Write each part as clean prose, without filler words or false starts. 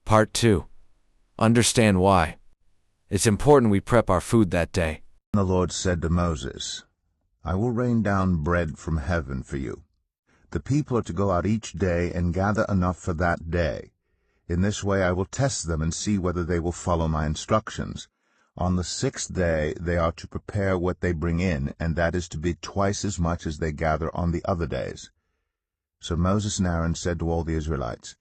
Part 2. Understand why. It's important we prep our food that day. The Lord said to Moses, I will rain down bread from heaven for you. The people are to go out each day and gather enough for that day. In this way I will test them and see whether they will follow my instructions. On the 6th day they are to prepare what they bring in, and that is to be twice as much as they gather on the other days. So Moses and Aaron said to all the Israelites,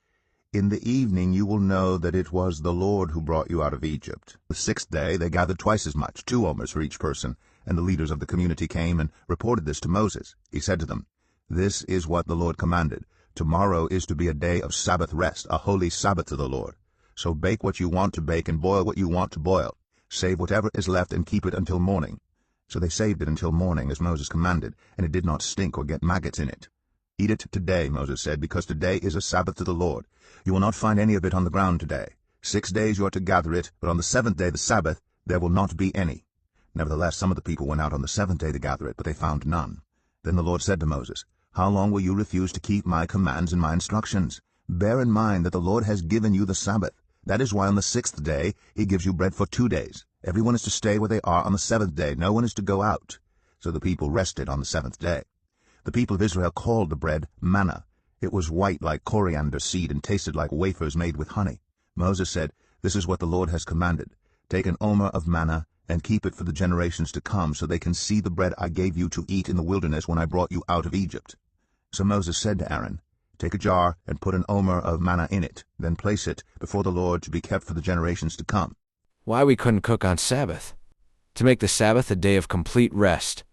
In the evening you will know that it was the Lord who brought you out of Egypt. The 6th day they gathered twice as much, 2 omers for each person, and the leaders of the community came and reported this to Moses. He said to them, This is what the Lord commanded. Tomorrow is to be a day of Sabbath rest, a holy Sabbath to the Lord. So bake what you want to bake and boil what you want to boil. Save whatever is left and keep it until morning. So they saved it until morning, as Moses commanded, and it did not stink or get maggots in it. Eat it today, Moses said, because today is a Sabbath to the Lord. You will not find any of it on the ground today. 6 days you are to gather it, but on the 7th day, the Sabbath, there will not be any. Nevertheless, some of the people went out on the 7th day to gather it, but they found none. Then the Lord said to Moses, How long will you refuse to keep my commands and my instructions? Bear in mind that the Lord has given you the Sabbath. That is why on the 6th day he gives you bread for 2 days. Everyone is to stay where they are on the 7th day. No one is to go out. So the people rested on the 7th day. The people of Israel called the bread manna. It was white like coriander seed and tasted like wafers made with honey. Moses said, This is what the Lord has commanded. Take an omer of manna and keep it for the generations to come, so they can see the bread I gave you to eat in the wilderness when I brought you out of Egypt. So Moses said to Aaron, Take a jar and put an omer of manna in it, then place it before the Lord to be kept for the generations to come. Why we couldn't cook on Sabbath? To make the Sabbath a day of complete rest.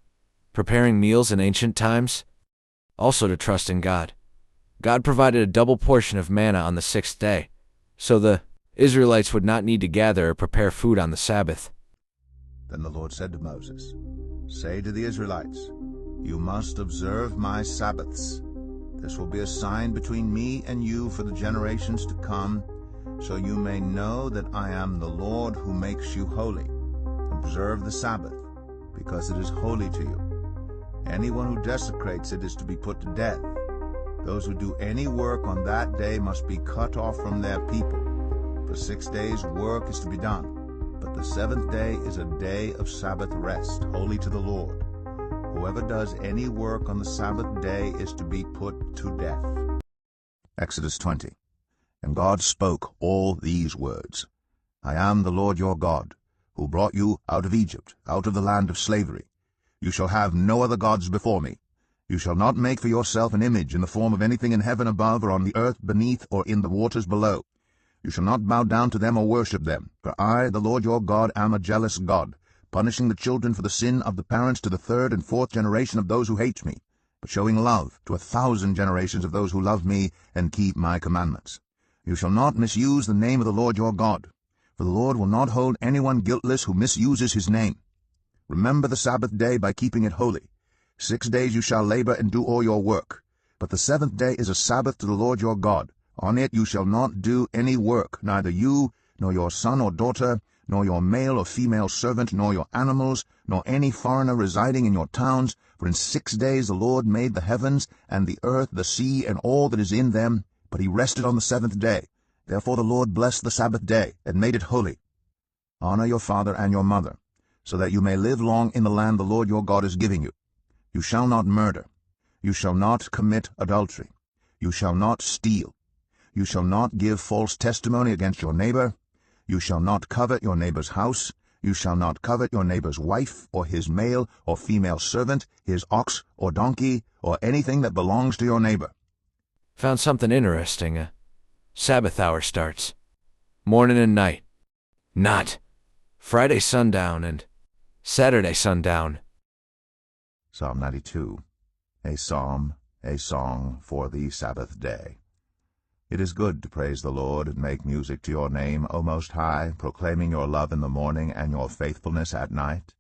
Preparing meals in ancient times. Also to trust in God. God provided a double portion of manna on the 6th day, so the Israelites would not need to gather or prepare food on the Sabbath. Then the Lord said to Moses, Say to the Israelites, You must observe my Sabbaths. This will be a sign between me and you for the generations to come, so you may know that I am the Lord who makes you holy. Observe the Sabbath, because it is holy to you. Anyone who desecrates it is to be put to death. Those who do any work on that day must be cut off from their people. For 6 days work is to be done, but the 7th day is a day of Sabbath rest, holy to the Lord. Whoever does any work on the Sabbath day is to be put to death. Exodus 20. And God spoke all these words, I am the Lord your God, who brought you out of Egypt, out of the land of slavery. You shall have no other gods before me. You shall not make for yourself an image in the form of anything in heaven above, or on the earth beneath, or in the waters below. You shall not bow down to them or worship them, for I, the Lord your God, am a jealous God, punishing the children for the sin of the parents to the 3rd and 4th generation of those who hate me, but showing love to 1,000 generations of those who love me and keep my commandments. You shall not misuse the name of the Lord your God, for the Lord will not hold anyone guiltless who misuses his name. Remember the Sabbath day by keeping it holy. 6 days you shall labor and do all your work, but the 7th day is a Sabbath to the Lord your God. On it you shall not do any work, neither you, nor your son or daughter, nor your male or female servant, nor your animals, nor any foreigner residing in your towns, for in 6 days the Lord made the heavens, and the earth, the sea, and all that is in them, but he rested on the 7th day. Therefore the Lord blessed the Sabbath day, and made it holy. Honor your father and your mother, so that you may live long in the land the Lord your God is giving you. You shall not murder. You shall not commit adultery. You shall not steal. You shall not give false testimony against your neighbor. You shall not covet your neighbor's house. You shall not covet your neighbor's wife, or his male or female servant, his ox or donkey, or anything that belongs to your neighbor. Found something interesting. Sabbath hour starts. Morning and night. Not. Friday sundown and Saturday sundown. Psalm 92. A psalm, a song for the Sabbath day. It is good to praise the Lord and make music to your name, O Most High, proclaiming your love in the morning and your faithfulness at night.